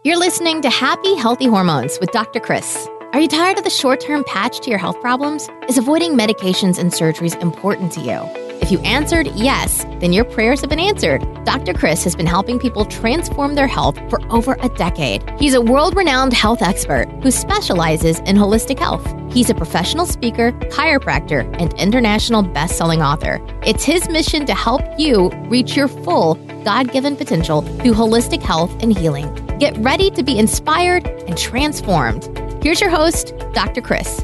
You're listening to Happy Healthy Hormones with Dr. Chris. Are you tired of the short-term patch to your health problems? Is avoiding medications and surgeries important to you? If you answered yes, then your prayers have been answered. Dr. Chris has been helping people transform their health for over a decade. He's a world-renowned health expert who specializes in holistic health. He's a professional speaker, chiropractor, and international best-selling author. It's his mission to help you reach your full God-given potential through holistic health and healing. Get ready to be inspired and transformed. Here's your host, Dr. Chris.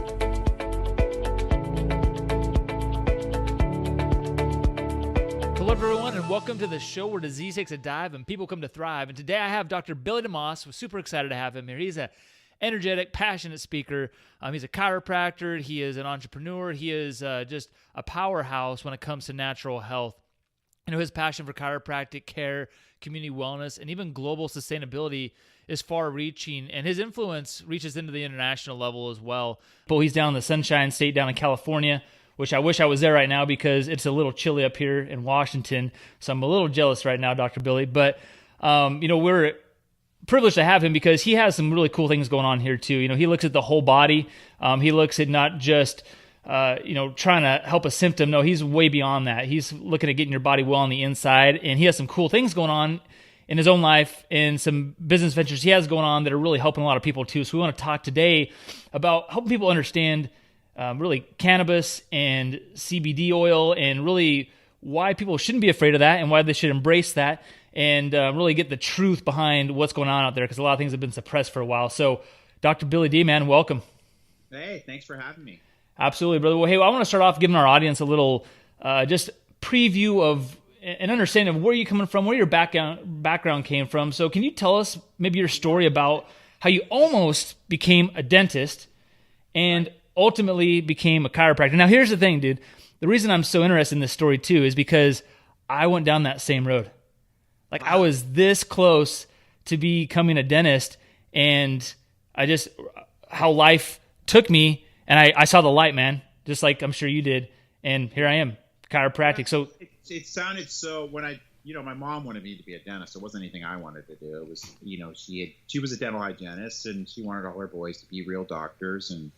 Hello, everyone, and welcome to the show where disease takes a dive and people come to thrive. And today I have Dr. Billy Demoss. We're super excited to have him here. He's an energetic, passionate speaker. He's a chiropractor. He is an entrepreneur. He is just a powerhouse when it comes to natural health. You know, his passion for chiropractic care, community wellness, and even global sustainability is far-reaching, and his influence reaches into the international level as well. But he's down in the Sunshine State, down in California, which I wish I was there right now because it's a little chilly up here in Washington, so I'm a little jealous right now, Dr. Billy. But, you know, we're privileged to have him because he has some really cool things going on here too. You know, he looks at the whole body. He looks at not just trying to help a symptom. No, he's way beyond that. He's looking at getting your body well on the inside, and he has some cool things going on in his own life and some business ventures he has going on that are really helping a lot of people too. So we want to talk today about helping people understand really cannabis and CBD oil and really why people shouldn't be afraid of that and why they should embrace that and really get the truth behind what's going on out there because a lot of things have been suppressed for a while. So Dr. Billy D, man, welcome. Hey, thanks for having me. Absolutely, brother. Well, hey, I want to start off giving our audience a little just preview of an understanding of where you're coming from, where your background came from. So can you tell us maybe your story about how you almost became a dentist and ultimately became a chiropractor? Now, here's the thing, dude. The reason I'm so interested in this story, too, is because I went down that same road. Like, I was this close to becoming a dentist, and how life took me, and I saw the light, man, just like I'm sure you did, and here I am, chiropractic. So it sounded so when my mom wanted me to be a dentist. It wasn't anything I wanted to do. It was, she was a dental hygienist, and she wanted all her boys to be real doctors. And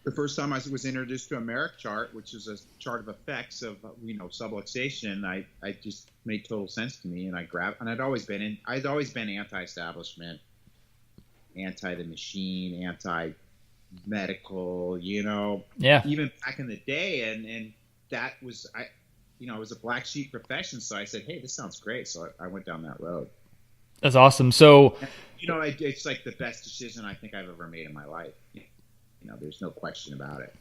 the first time I was introduced to a Merrick chart, which is a chart of effects of subluxation, I just made total sense to me, and I grabbed. And I'd always been anti-establishment, anti the machine, anti-medical, even back in the day, and that was it was a black sheep profession. So I said, hey, this sounds great. So I went down that road. That's awesome. So, it's like the best decision I think I've ever made in my life. There's no question about it.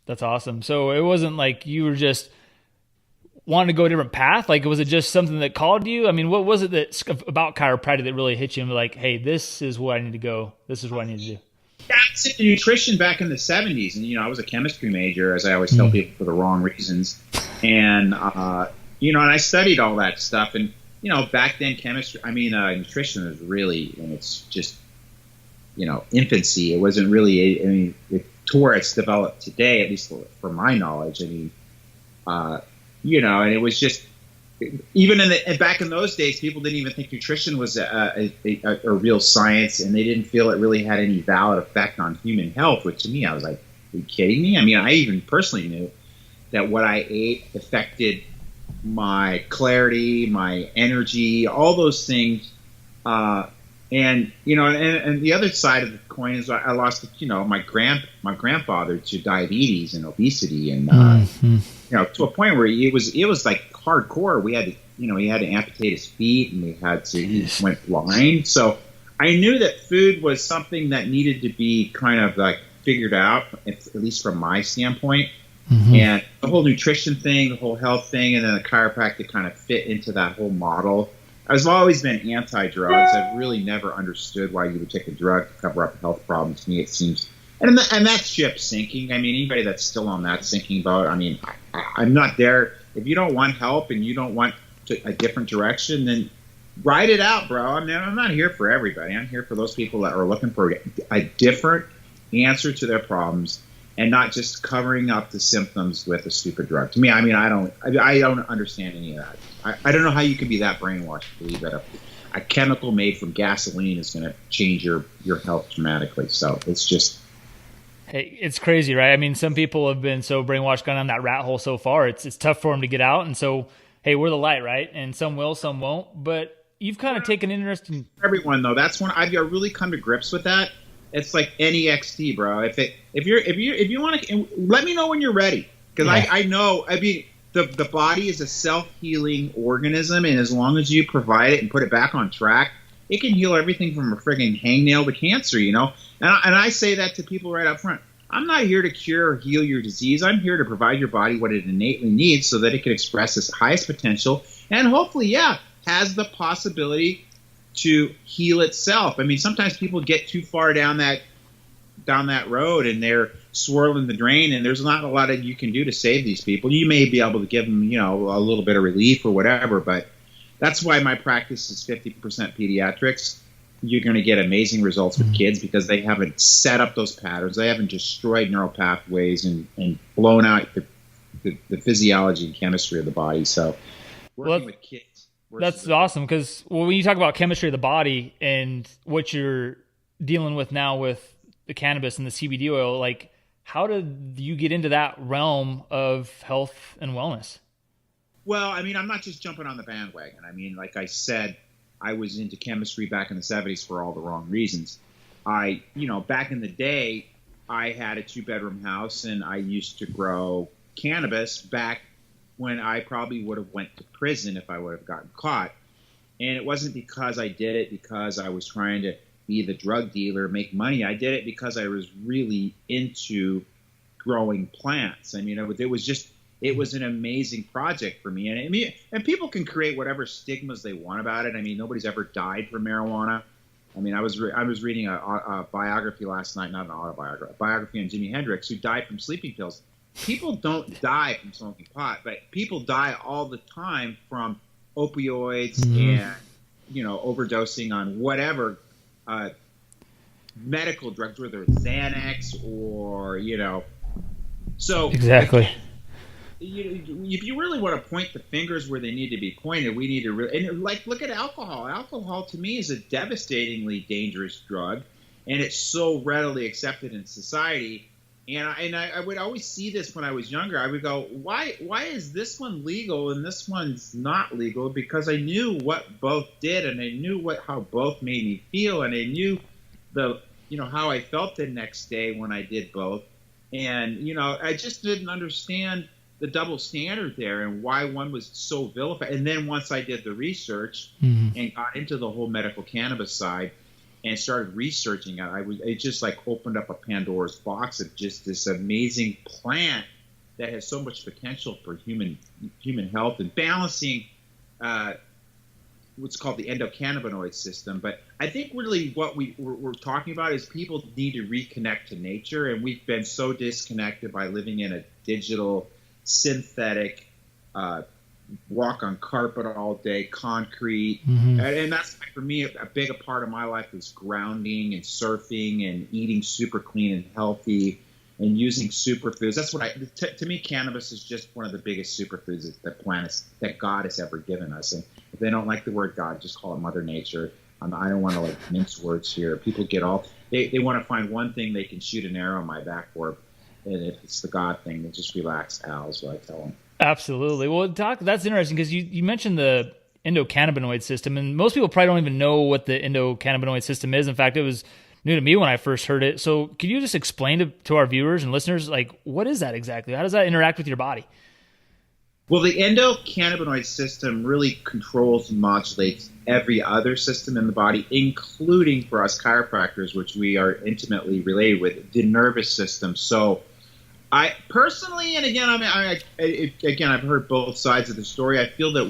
That's awesome. So it wasn't like you were just wanting to go a different path. Like, was it just something that called you? I mean, what was it about chiropractic that really hit you and be like, hey, this is where I need to go. This is what I need to do. I was into nutrition back in the 70s, and I was a chemistry major, as I always tell people, for the wrong reasons. And and I studied all that stuff. And back then, nutrition was really in its just infancy. It wasn't really to where it's developed today, at least from my knowledge. And it was just even back in those days, people didn't even think nutrition was a real science, and they didn't feel it really had any valid effect on human health, which to me, I was like, are you kidding me? I mean, I even personally knew that what I ate affected my clarity, my energy, all those things. And the other side of the coin is I lost, my grandfather to diabetes and obesity, and to a point where it was like hardcore. We had to, he had to amputate his feet, and he went blind. So I knew that food was something that needed to be kind of like figured out, at least from my standpoint. Mm-hmm. And the whole nutrition thing, the whole health thing, and then the chiropractic kind of fit into that whole model. I've always been anti-drugs. I've really never understood why you would take a drug to cover up a health problem. To me, it seems, and that ship's sinking. I mean, anybody that's still on that sinking boat, I'm not there. If you don't want help and you don't want a different direction, then ride it out, bro. I'm not here for everybody. I'm here for those people that are looking for a different answer to their problems and not just covering up the symptoms with a stupid drug. To me, I don't understand any of that. I don't know how you can be that brainwashed to believe that. a chemical made from gasoline is going to change your health dramatically. So it's just, hey, it's crazy, right? I mean, some people have been so brainwashed, gone down that rat hole so far. It's tough for them to get out. And so, hey, we're the light, right? And some will, some won't. But you've kind of taken interest in everyone, though. That's when I've really come to grips with that. It's like NEXT, bro. If you want to, let me know when you're ready, because I know. I mean, the body is a self-healing organism, and as long as you provide it and put it back on track, it can heal everything from a friggin' hangnail to cancer, you know? And I say that to people right up front. I'm not here to cure or heal your disease. I'm here to provide your body what it innately needs so that it can express its highest potential and hopefully, has the possibility to heal itself. I mean, sometimes people get too far down that road and they're swirling the drain, and there's not a lot that you can do to save these people. You may be able to give them, you know, a little bit of relief or whatever, but that's why my practice is 50% pediatrics. You're going to get amazing results with kids because they haven't set up those patterns. They haven't destroyed neural pathways and blown out the physiology and chemistry of the body. So working with kids. That's awesome, because when you talk about chemistry of the body and what you're dealing with now with the cannabis and the CBD oil, like, how did you get into that realm of health and wellness? Well, I mean, I'm not just jumping on the bandwagon. I mean, like I said, I was into chemistry back in the 70s for all the wrong reasons. Back in the day, I had a 2-bedroom house, and I used to grow cannabis back when I probably would have went to prison if I would have gotten caught. And it wasn't because I did it because I was trying to be the drug dealer, make money. I did it because I was really into growing plants. I mean, it was an amazing project for me. And people can create whatever stigmas they want about it. I mean, nobody's ever died from marijuana. I mean, I was reading a biography last night, not an autobiography, a biography on Jimi Hendrix, who died from sleeping pills. People don't die from smoking pot, but people die all the time from opioids and, overdosing on whatever medical drugs, whether it's Xanax or, so exactly. If you really want to point the fingers where they need to be pointed, we need to look at alcohol. Alcohol to me is a devastatingly dangerous drug, and it's so readily accepted in society. And I would always see this when I was younger. I would go, why is this one legal and this one's not legal? Because I knew what both did, and I knew how both made me feel, and I knew how I felt the next day when I did both. And I just didn't understand the double standard there and why one was so vilified. And then once I did the research and got into the whole medical cannabis side and started researching it just like opened up a Pandora's box of just this amazing plant that has so much potential for human health and balancing what's called the endocannabinoid system. But I think really what we're talking about is people need to reconnect to nature, and we've been so disconnected by living in a digital, synthetic, walk on carpet all day, concrete. And that's, for me, a big part of my life is grounding and surfing and eating super clean and healthy and using superfoods. That's what to me, cannabis is just one of the biggest superfoods that God has ever given us. And if they don't like the word God, just call it Mother Nature. I don't want to mince words here. People get they want to find one thing they can shoot an arrow in my back for. And if it's the God thing, then just relax, Al, is what I tell them. Absolutely. Well, Doc, that's interesting because you mentioned the endocannabinoid system, and most people probably don't even know what the endocannabinoid system is. In fact, it was new to me when I first heard it. So could you just explain to our viewers and listeners, like, what is that exactly? How does that interact with your body? Well, the endocannabinoid system really controls and modulates every other system in the body, including for us chiropractors, which we are intimately related with, the nervous system. So I personally, and again, I've heard both sides of the story. I feel that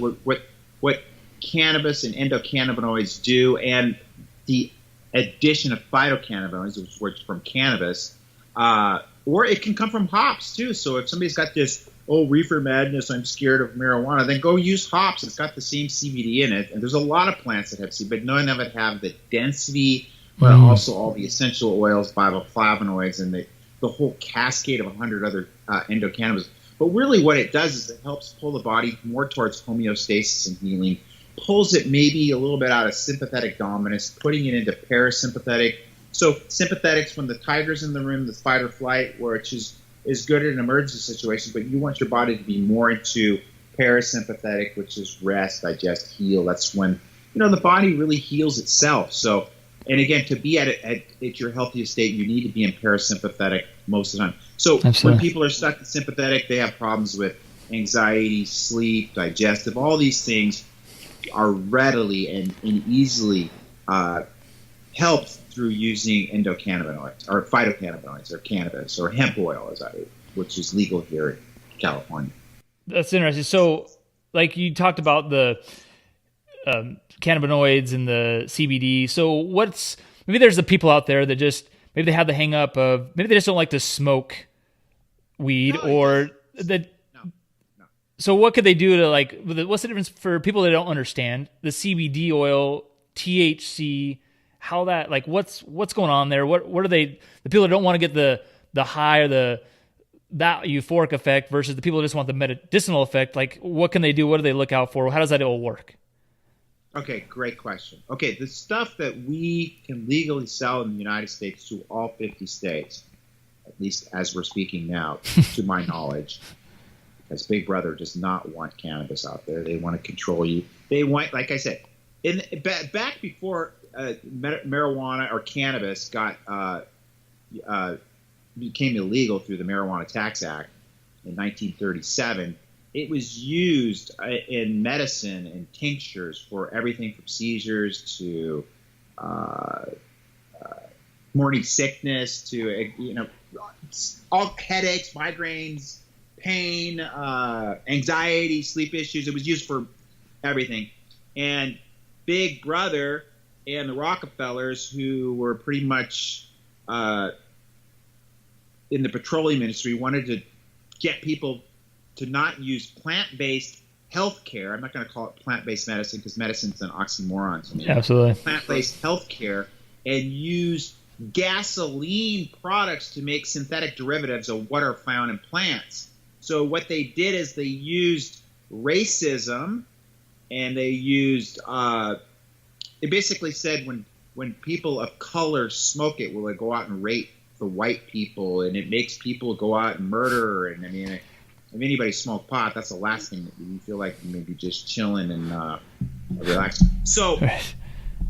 what cannabis and endocannabinoids do, and the addition of phytocannabinoids, which from cannabis, or it can come from hops too. So if somebody's got this, reefer madness, I'm scared of marijuana, then go use hops. It's got the same CBD in it. And there's a lot of plants that have CBD, but none of it have the density, but also all the essential oils, bioflavonoids, and the whole cascade of 100 other endocannabinoids. But really what it does is it helps pull the body more towards homeostasis and healing. pulls it maybe a little bit out of sympathetic dominance, putting it into parasympathetic. So sympathetics when the tiger's in the room, the fight or flight, which is good in an emergency situation, but you want your body to be more into parasympathetic, which is rest, digest, heal. That's when, the body really heals itself. So, and again, to be at your healthiest state, you need to be in parasympathetic most of the time. So Absolutely. When people are stuck in sympathetic, they have problems with anxiety, sleep, digestive. All these things are readily and easily helped through using endocannabinoids or phytocannabinoids or cannabis or hemp oil, which is legal here in California. That's interesting. So, like you talked about the cannabinoids and the CBD. So, maybe there's the people out there that just maybe they have the hang up of maybe they just don't like to smoke weed No. So, what could they do to what's the difference for people that don't understand the CBD oil, THC? How that what's going on there? What are they? The people that don't want to get the high or that euphoric effect versus the people that just want the medicinal effect. Like, what can they do? What do they look out for? How does that all work? Okay, great question. Okay, the stuff that we can legally sell in the United States to all 50 states, at least as we're speaking now, to my knowledge, because Big Brother does not want cannabis out there. They want to control you. They want, like I said, back before marijuana or cannabis became illegal through the Marijuana Tax Act in 1937, it was used in medicine and tinctures for everything from seizures to morning sickness to all headaches, migraines, pain, anxiety, sleep issues. It was used for everything. And Big Brother and the Rockefellers, who were pretty much in the petroleum industry, wanted to get people to not use plant-based health care. I'm not going to call it plant-based medicine because medicine's an oxymoron to me. Absolutely. Plant-based health care, and use gasoline products to make synthetic derivatives of what are found in plants. So what they did is they used racism, and they used it basically said when people of color smoke it, will they go out and rape the white people, and it makes people go out and murder. And I mean, if anybody smoked pot, that's the last thing that you feel like maybe just chilling and relaxing. So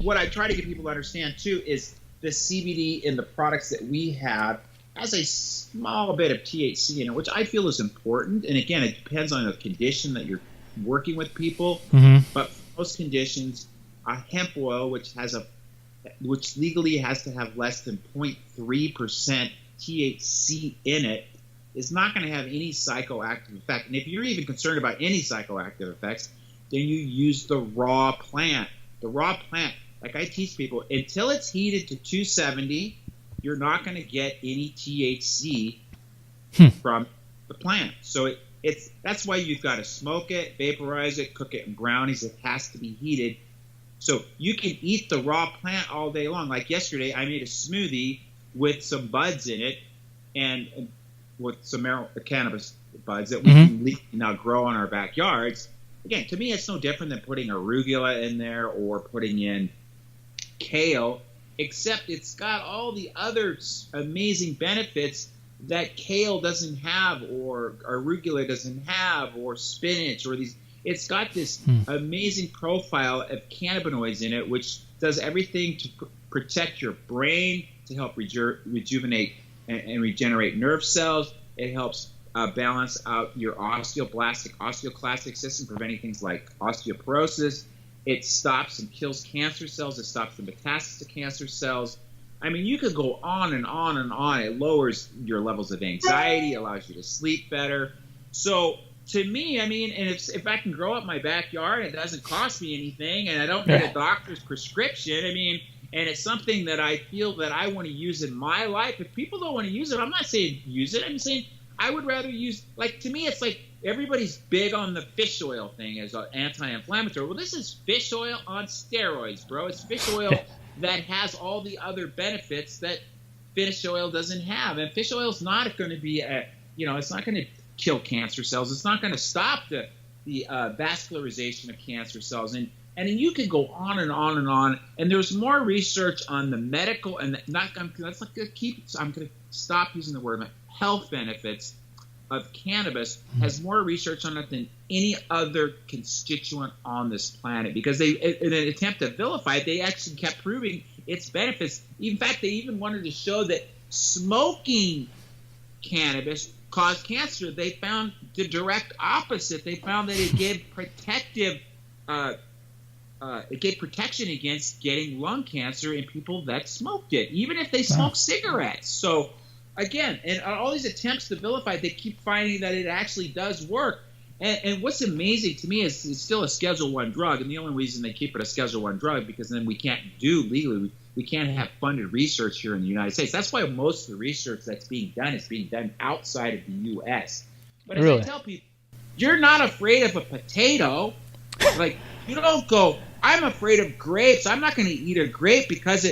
what I try to get people to understand too is the CBD in the products that we have has a small bit of THC in it, which I feel is important. And again, it depends on the condition that you're working with people. Mm-hmm. But for most conditions, a hemp oil, which legally has to have less than 0.3% THC in it, is not going to have any psychoactive effect. And if you're even concerned about any psychoactive effects, then you use the raw plant. The raw plant, like I teach people, until it's heated to 270, you're not going to get any THC from the plant. So that's why you've got to smoke it, vaporize it, cook it in brownies. It has to be heated. So you can eat the raw plant all day long. Like yesterday, I made a smoothie with some buds in it and with some cannabis buds that we can now grow in our backyards. Again, to me, it's no different than putting arugula in there or putting in kale, except it's got all the other amazing benefits that kale doesn't have, or arugula doesn't have, or spinach, or these. It's got this amazing profile of cannabinoids in it, which does everything to protect your brain, to help rejuvenate and regenerate nerve cells. It helps balance out your osteoclastic system, preventing things like osteoporosis. It stops and kills cancer cells. It stops the metastasis of cancer cells. I mean, you could go on and on and on. It lowers your levels of anxiety, allows you to sleep better. So to me, I mean, and if I can grow up my backyard, it doesn't cost me anything, and I don't need a doctor's prescription. I mean, and it's something that I feel that I want to use in my life. If people don't want to use it, I'm not saying use it. I'm saying I would rather use, like, to me, it's like everybody's big on the fish oil thing as an anti-inflammatory. Well, this is fish oil on steroids, bro. It's fish oil that has all the other benefits that fish oil doesn't have. And fish oil is not going to be it's not going to kill cancer cells. It's not going to stop the vascularization of cancer cells. And And then you could go on and on and on. And there's more research on the medical and I'm going to stop using the word health benefits of cannabis has more research on it than any other constituent on this planet, because they, in an attempt to vilify it, they actually kept proving its benefits. In fact, they even wanted to show that smoking cannabis caused cancer. They found the direct opposite. They found that it gave protection against getting lung cancer in people that smoked it, even if they smoked cigarettes. So again, and all these attempts to vilify it, they keep finding that it actually does work. And what's amazing to me is it's still a Schedule I drug, and the only reason they keep it a Schedule I drug because then we can't do legally. We can't have funded research here in the United States. That's why most of the research that's being done is being done outside of the U.S. But as I tell people, you're not afraid of a potato. Like, you don't go, I'm afraid of grapes. I'm not going to eat a grape because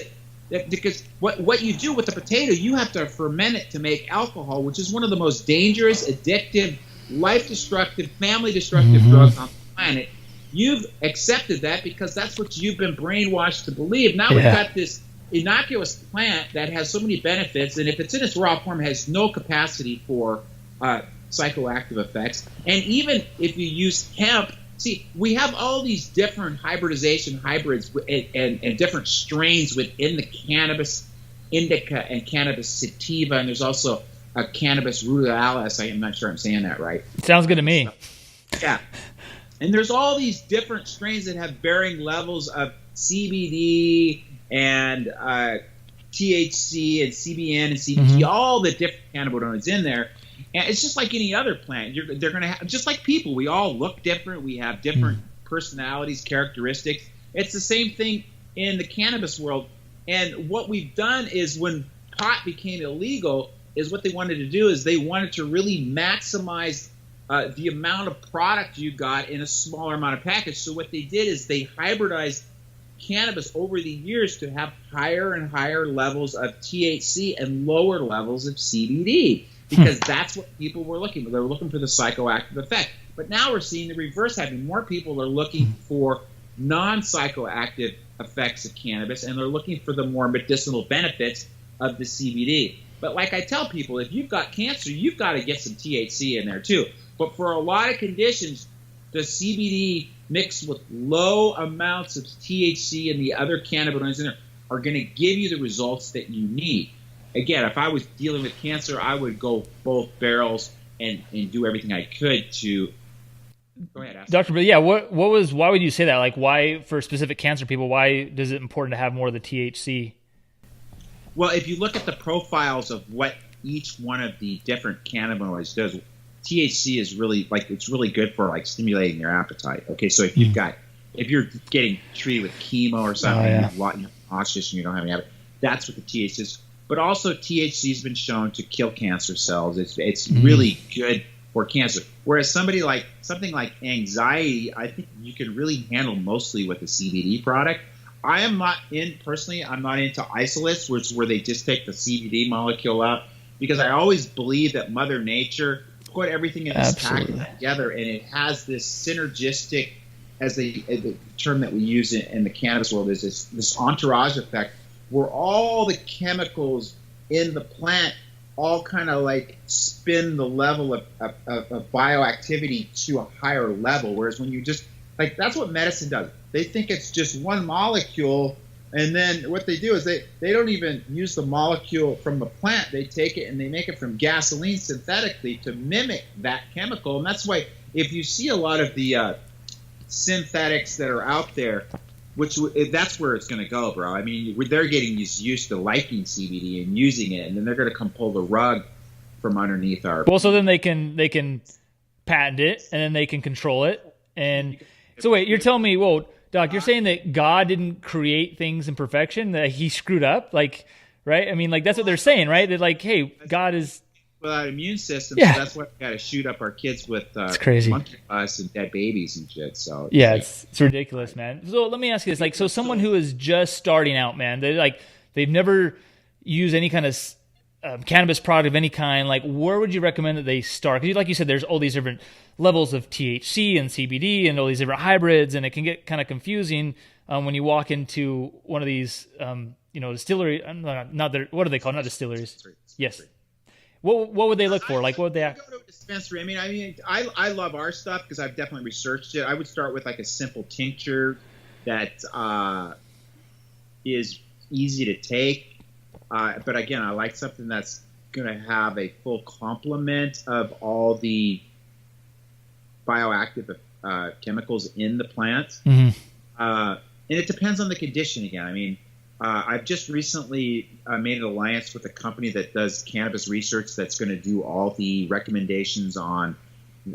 what you do with the potato, you have to ferment it to make alcohol, which is one of the most dangerous, addictive, life-destructive, family-destructive drugs on the planet. You've accepted that because that's what you've been brainwashed to believe. Now we've got this innocuous plant that has so many benefits, and if it's in its raw form, has no capacity for psychoactive effects. And even if you use hemp, see, we have all these different hybrids and different strains within the cannabis indica and cannabis sativa, and there's also a cannabis ruderalis. I'm not sure I'm saying that right. Sounds good to me. Yeah. And there's all these different strains that have varying levels of CBD and THC and CBN and CBG, all the different cannabinoids in there. And it's just like any other plant. They're going to have, just like people, we all look different. We have different personalities, characteristics. It's the same thing in the cannabis world. And what we've done is when pot became illegal is what they wanted to do is they wanted to really maximize the amount of product you got in a smaller amount of package. So what they did is they hybridized cannabis over the years to have higher and higher levels of THC and lower levels of CBD, because that's what people were looking for. They were looking for the psychoactive effect. But now we're seeing the reverse happening. More people are looking for non-psychoactive effects of cannabis, and they're looking for the more medicinal benefits of the CBD. But like I tell people, if you've got cancer, you've got to get some THC in there too. But for a lot of conditions, the CBD mixed with low amounts of THC and the other cannabinoids in there are going to give you the results that you need. Again, if I was dealing with cancer, I would go both barrels and do everything I could to. Go ahead, ask. Doctor, but yeah, why would you say that? Like, why for specific cancer people? Why is it important to have more of the THC? Well, if you look at the profiles of what each one of the different cannabinoids does, THC is really it's really good for like stimulating your appetite. Okay, so if you're getting treated with chemo or something, you're nauseous and you don't have any appetite, that's what the THC is. But also THC has been shown to kill cancer cells. It's really good for cancer. Whereas something like anxiety, I think you can really handle mostly with a CBD product. I'm not into isolates, where they just take the CBD molecule out, because I always believe that Mother Nature put everything in this package together, and it has this synergistic, as the term that we use in the cannabis world is this entourage effect, where all the chemicals in the plant all kind of like spin the level of bioactivity to a higher level. Whereas when you just that's what medicine does. They think it's just one molecule, and then what they do is they don't even use the molecule from the plant. They take it and they make it from gasoline synthetically to mimic that chemical. And that's why if you see a lot of the synthetics that are out there, that's where it's going to go, bro. I mean, they're getting used to liking CBD and using it, and then they're going to come pull the rug from underneath our. Well, so then they can patent it, and then they can control it. And so wait, you're telling me, well, Doc, you're saying that God didn't create things in perfection, that he screwed up, right? I mean, that's what they're saying, right? That hey, God is without immune system, so that's why we got to shoot up our kids with it's crazy monkeypox and dead babies and shit. So it's ridiculous, man. So let me ask you this: so someone who is just starting out, man, they've never used any kind of cannabis product of any kind, like where would you recommend that they start? Because like you said, there's all these different levels of THC and CBD and all these different hybrids, and it can get kind of confusing when you walk into one of these, distillery. What are they called? Not distilleries. Yes. What would they look for? Like, what would they? Go to a dispensary. I love our stuff because I've definitely researched it. I would start with like a simple tincture that is easy to take. But again, I like something that's going to have a full complement of all the bioactive chemicals in the plant. Mm-hmm. And it depends on the condition again. I've just recently made an alliance with a company that does cannabis research that's going to do all the recommendations on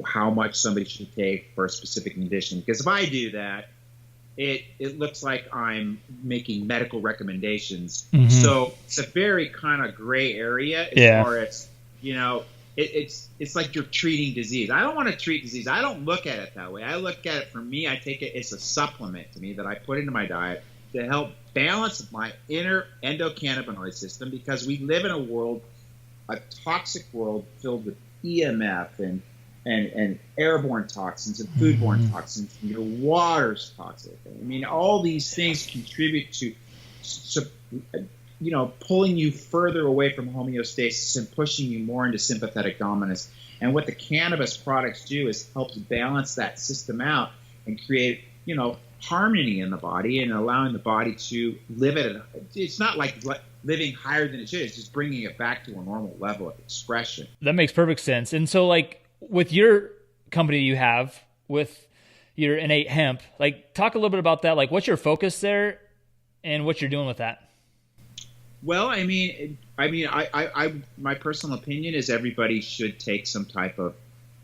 how much somebody should take for a specific condition. Because if I do that, it looks like I'm making medical recommendations. Mm-hmm. So it's a very kind of gray area as far as, it's like you're treating disease. I don't want to treat disease. I don't look at it that way. I look at it, for me, I take it, it's a supplement to me that I put into my diet to help balance my inner endocannabinoid system, because we live in a toxic world filled with EMF and airborne toxins and foodborne toxins, and your water's toxic. All these things contribute to pulling you further away from homeostasis and pushing you more into sympathetic dominance. And what the cannabis products do is help balance that system out and create, harmony in the body and allowing the body to live at it's not like living higher than it should. It's just bringing it back to a normal level of expression. That makes perfect sense. And so, like, with your company you have with your innate hemp, like, talk a little bit about that. Like, what's your focus there and what you're doing with that? Well, my personal opinion is everybody should take some type of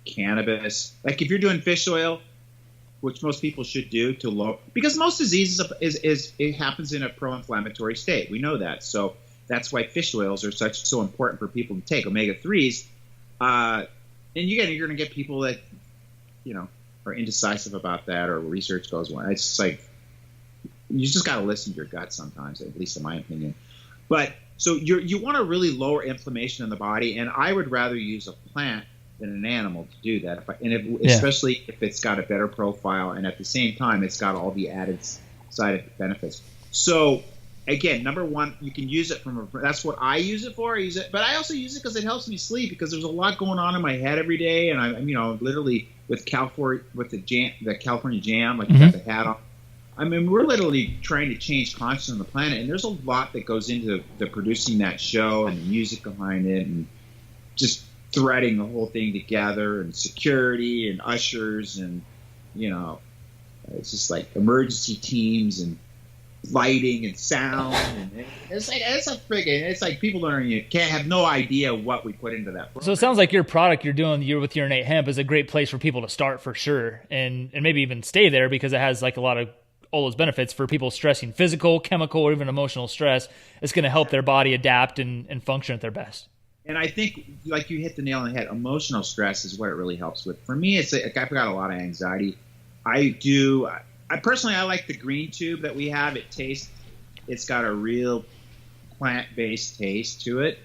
cannabis. Like, if you're doing fish oil, which most people should do to low, because most diseases it happens in a pro-inflammatory state. We know that. So that's why fish oils are so important for people to take, omega-3s. And you're going to get people that, are indecisive about that, or research goes well. It's just like, you just got to listen to your gut sometimes, at least in my opinion. But so you want to really lower inflammation in the body, and I would rather use a plant than an animal to do that. Especially if it's got a better profile, and at the same time, it's got all the added side benefits. So again, number one, you can use it that's what I use it for. But I also use it because it helps me sleep, because there's a lot going on in my head every day. And I'm, literally with the California jam, like you got the hat on. We're literally trying to change consciousness on the planet, and there's a lot that goes into the producing that show and the music behind it, and just threading the whole thing together, and security and ushers, and it's just like emergency teams and lighting and sound, and it's like people can't have no idea what we put into that program. So it sounds like your product you're with your innate hemp is a great place for people to start, for sure, and maybe even stay there, because it has like a lot of all those benefits for people stressing physical, chemical, or even emotional stress. It's going to help their body adapt and function at their best. And I think, like, you hit the nail on the head, emotional stress is what it really helps with. For me, it's like, I've got a lot of anxiety. I personally like the green tube that we have. It's got a real plant-based taste to it.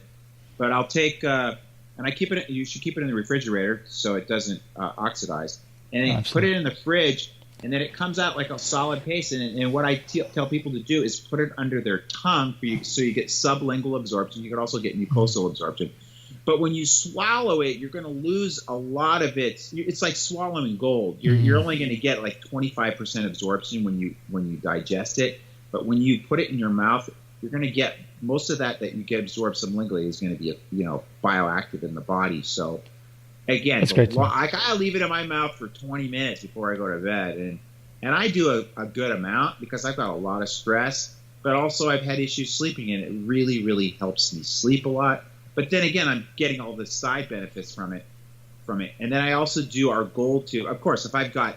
But I'll take, and I keep it, you should keep it in the refrigerator so it doesn't oxidize. And then put it in the fridge, and then it comes out like a solid paste. And what I tell people to do is put it under their tongue so you get sublingual absorption. You can also get mucosal absorption. But when you swallow it, you're going to lose a lot of it. It's like swallowing gold. You're only going to get like 25% absorption when you digest it. But when you put it in your mouth, you're going to get most of that you get absorbed sublingually is going to be bioactive in the body. So again, I gotta leave it in my mouth for 20 minutes before I go to bed, and I do a good amount because I've got a lot of stress, but also I've had issues sleeping, and it really, really helps me sleep a lot. But then again, I'm getting all the side benefits from it. And then I also do our gold tube. Of course, if I've got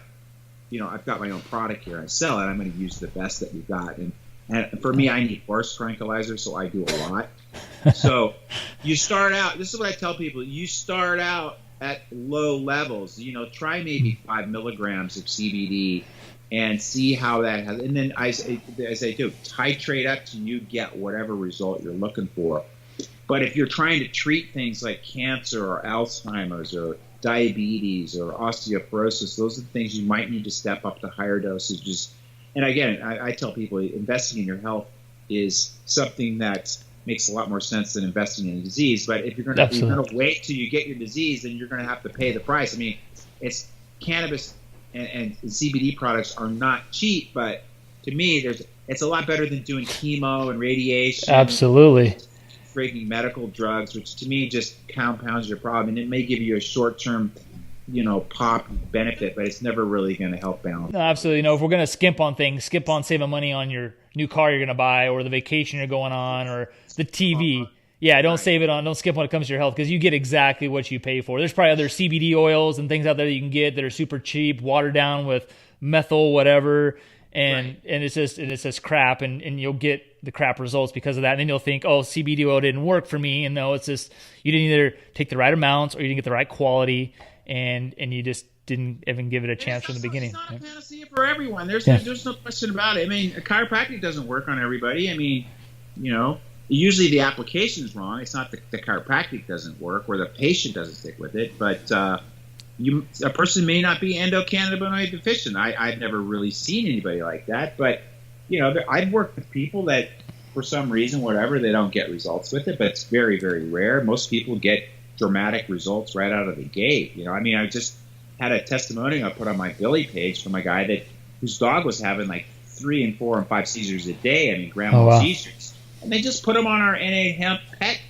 my own product here, I sell it, I'm going to use the best that we've got. And for me, I need horse tranquilizer, so I do a lot. So you start out, this is what I tell people, you start out at low levels, try maybe 5 milligrams of CBD and see how that has, and then as I do, titrate up till you get whatever result you're looking for. But if you're trying to treat things like cancer or Alzheimer's or diabetes or osteoporosis, those are the things you might need to step up to higher dosages. And again, I tell people investing in your health is something that makes a lot more sense than investing in a disease. But if you're going to wait till you get your disease, then you're going to have to pay the price. I mean, it's cannabis and CBD products are not cheap, but to me, it's a lot better than doing chemo and radiation. Absolutely. Freaking medical drugs, which to me just compounds your problem, and it may give you a short-term, pop benefit, but it's never really going to help balance. No, absolutely. No, if we're going to skimp on things, skip on saving money on your new car you're going to buy, or the vacation you're going on, or the TV. Yeah, don't skip when it comes to your health, because you get exactly what you pay for. There's probably other CBD oils and things out there that you can get that are super cheap, watered down with methyl, whatever. And it's just crap, and you'll get the crap results because of that. And then you'll think, oh, CBD oil didn't work for me. And no, it's just you didn't either take the right amounts or you didn't get the right quality, and you just didn't even give it a chance from the beginning. It's not a panacea for everyone. There's no question about it. I mean, a chiropractic doesn't work on everybody. I mean, usually the application is wrong. It's not the chiropractic doesn't work or the patient doesn't stick with it, but a person may not be endocannabinoid deficient. I've never really seen anybody like that, but I've worked with people that for some reason, whatever, they don't get results with it, but it's very, very rare. Most people get dramatic results right out of the gate. I just had a testimonial I put on my Billy page from a guy whose dog was having like 3 and 4 and 5 seizures a day. I mean, grandma seizures, and they just put him on our NA hemp pet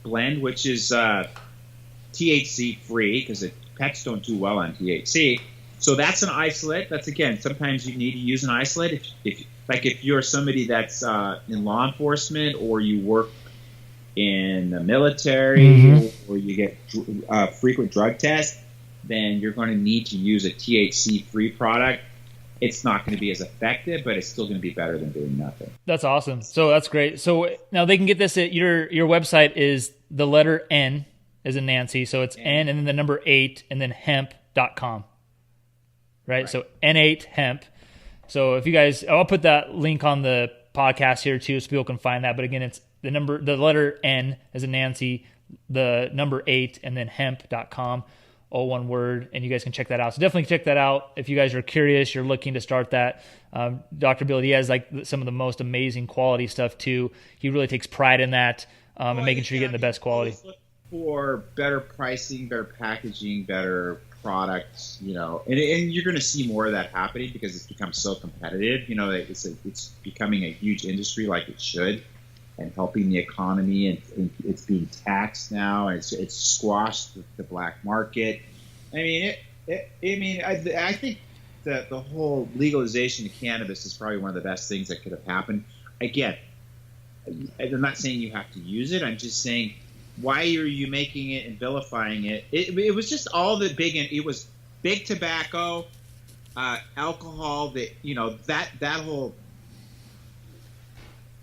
blend, which is THC free, because pets don't do well on THC. So that's an isolate. That's, again, sometimes you need to use an isolate if you're somebody that's in law enforcement, or you work in the military, or you get frequent drug tests, then you're going to need to use a THC free product. It's not going to be as effective, but it's still going to be better than doing nothing. That's awesome. So that's great. So now they can get this at your website is the letter N as in Nancy. So it's N and then the number 8 and then hemp.com. Right? So N8 hemp. So if you guys, I'll put that link on the podcast here too, so people can find that. But again, it's the letter N as in Nancy, the number 8 and then hemp.com, all one word. And you guys can check that out. So definitely check that out. If you guys are curious, you're looking to start that. Dr. Bill, he has like some of the most amazing quality stuff too. He really takes pride in that and making sure you're getting the best quality. For better pricing, better packaging, better products, and you're going to see more of that happening because it's become so competitive. It's becoming a huge industry like it should, and helping the economy, and it's being taxed now, and it's squashed the black market. I mean, I think that the whole legalization of cannabis is probably one of the best things that could have happened. Again, I'm not saying you have to use it. I'm just saying, why are you making it and vilifying it? It was just all the it was big tobacco, alcohol, that whole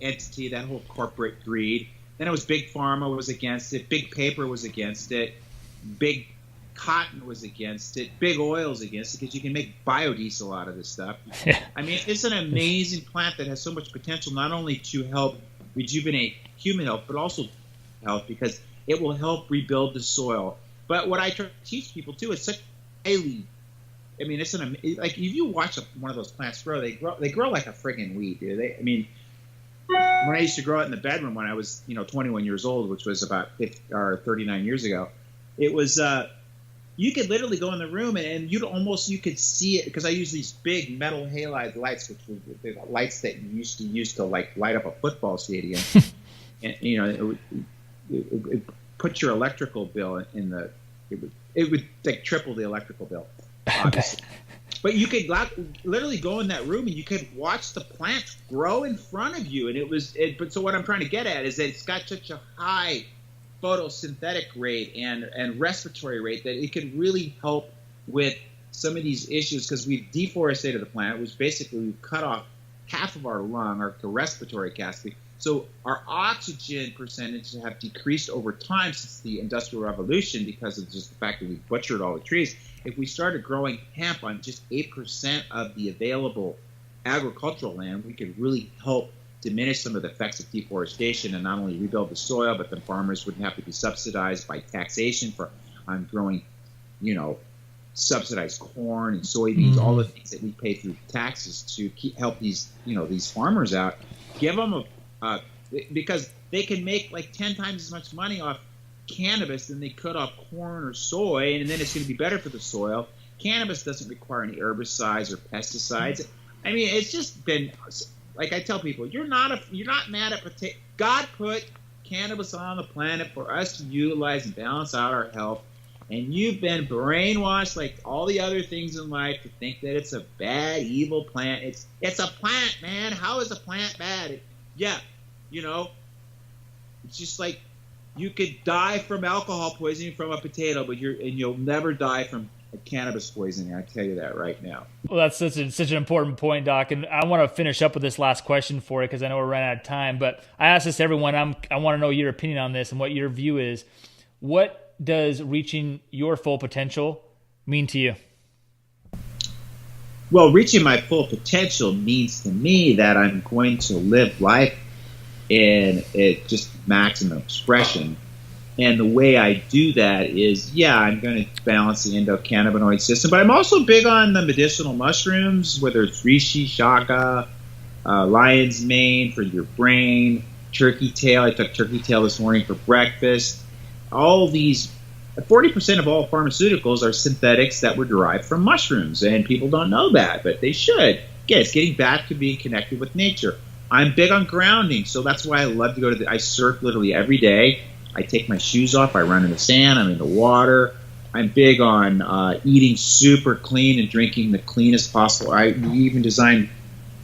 entity, that whole corporate greed. Then it was big pharma was against it, big paper was against it, big cotton was against it, big oil was against it, because you can make biodiesel out of this stuff. Yeah. I mean, it's an amazing plant that has so much potential, not only to help rejuvenate human health, but also health, because it will help rebuild the soil. But what I try to teach people too is such highly, it's like if you watch one of those plants grow, they grow like a friggin' weed, dude. When I used to grow it in the bedroom when I was 21 years old, which was about 39 years ago, it was you could literally go in the room and you could see it, because I use these big metal halide lights, which were the lights that you used to use to like light up a football stadium. And it put your electrical bill it would like triple the electrical bill, obviously. But you could literally go in that room and you could watch the plants grow in front of you, and but so what I'm trying to get at is that it's got such a high photosynthetic rate and respiratory rate that it could really help with some of these issues, because we've deforested the planet, which basically we've cut off half of our lung, our respiratory capacity. So our oxygen percentages have decreased over time since the Industrial Revolution, because of just the fact that we butchered all the trees. If we started growing hemp on just 8% of the available agricultural land, we could really help diminish some of the effects of deforestation and not only rebuild the soil, but then farmers wouldn't have to be subsidized by taxation on growing, subsidized corn and soybeans, all the things that we pay through taxes to help these farmers out. Give them because they can make like 10 times as much money off cannabis than they could off corn or soy, and then it's going to be better for the soil. Cannabis doesn't require any herbicides or pesticides. I mean, it's just been, like I tell people, you're not mad at potato. God put cannabis on the planet for us to utilize and balance out our health, and you've been brainwashed like all the other things in life to think that it's a bad, evil plant. It's a plant, man. How is a plant bad? It's just like you could die from alcohol poisoning from a potato, but you'll never die from cannabis poisoning. I tell you that right now. Well, that's such an important point, Doc. And I want to finish up with this last question for you because I know we're running out of time. But I ask this to everyone. I want to know your opinion on this and what your view is. What does reaching your full potential mean to you? Well, reaching my full potential means to me that I'm going to live life in just maximum expression. And the way I do that is, I'm going to balance the endocannabinoid system, but I'm also big on the medicinal mushrooms, whether it's reishi, shaka, lion's mane for your brain, turkey tail. I took turkey tail this morning for breakfast. All these, 40% of all pharmaceuticals are synthetics that were derived from mushrooms, and people don't know that, but they should. Again, it's getting back to being connected with nature. I'm big on grounding, so that's why I love to go I surf literally every day. I take my shoes off. I run in the sand. I'm in the water. I'm big on eating super clean and drinking the cleanest possible. We even designed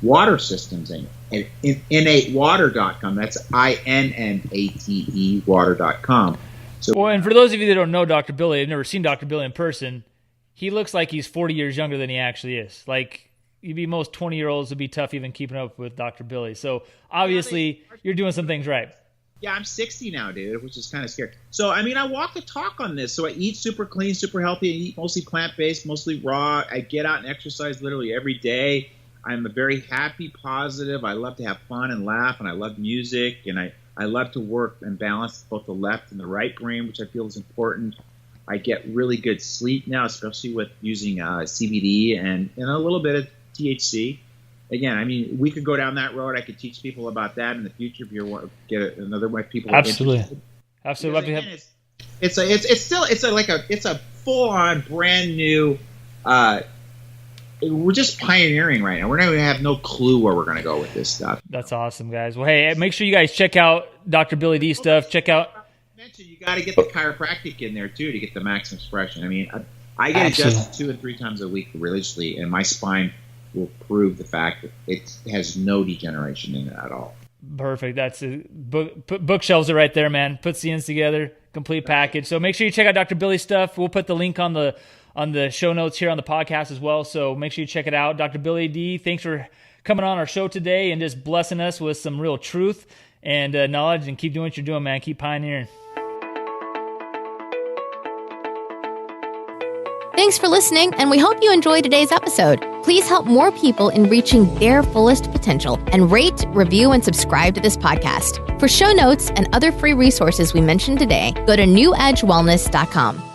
water systems in innatewater.com. That's INNATE water.com. So, well, and for those of you that don't know Dr. Billy, I've never seen Dr. Billy in person. He looks like he's 40 years younger than he actually is. Like, most 20-year-olds would be tough even keeping up with Dr. Billy. So obviously you're doing some things right. Yeah, I'm 60 now, dude, which is kind of scary. So, I walk the talk on this. So I eat super clean, super healthy. I eat mostly plant-based, mostly raw. I get out and exercise literally every day. I'm a very happy, positive. I love to have fun and laugh, and I love music, and I love to work and balance both the left and the right brain, which I feel is important. I get really good sleep now, especially with using CBD and a little bit of THC. Again, we could go down that road. I could teach people about that in the future if you want to get another way people. Absolutely. Again, it's a full on brand new. We're just pioneering right now. We're not going to have no clue where we're going to go with this stuff. That's awesome, guys. Well, hey, make sure you guys check out Dr. Billy D stuff. Check out. You got to get the chiropractic in there too to get the maximum expression. I get adjusted 2 and 3 times a week religiously, and my spine will prove the fact that it has no degeneration in it at all. Perfect. That's a bookshelves are right there, man. Puts the ends together, complete package. So make sure you check out Dr. Billy's stuff. We'll put the link on the show notes here on the podcast as well. So make sure you check it out. Dr. Billy D, thanks for coming on our show today and just blessing us with some real truth and knowledge, and keep doing what you're doing, man. Keep pioneering. Thanks for listening, and we hope you enjoyed today's episode. Please help more people in reaching their fullest potential and rate, review, and subscribe to this podcast. For show notes and other free resources we mentioned today, go to newedgewellness.com.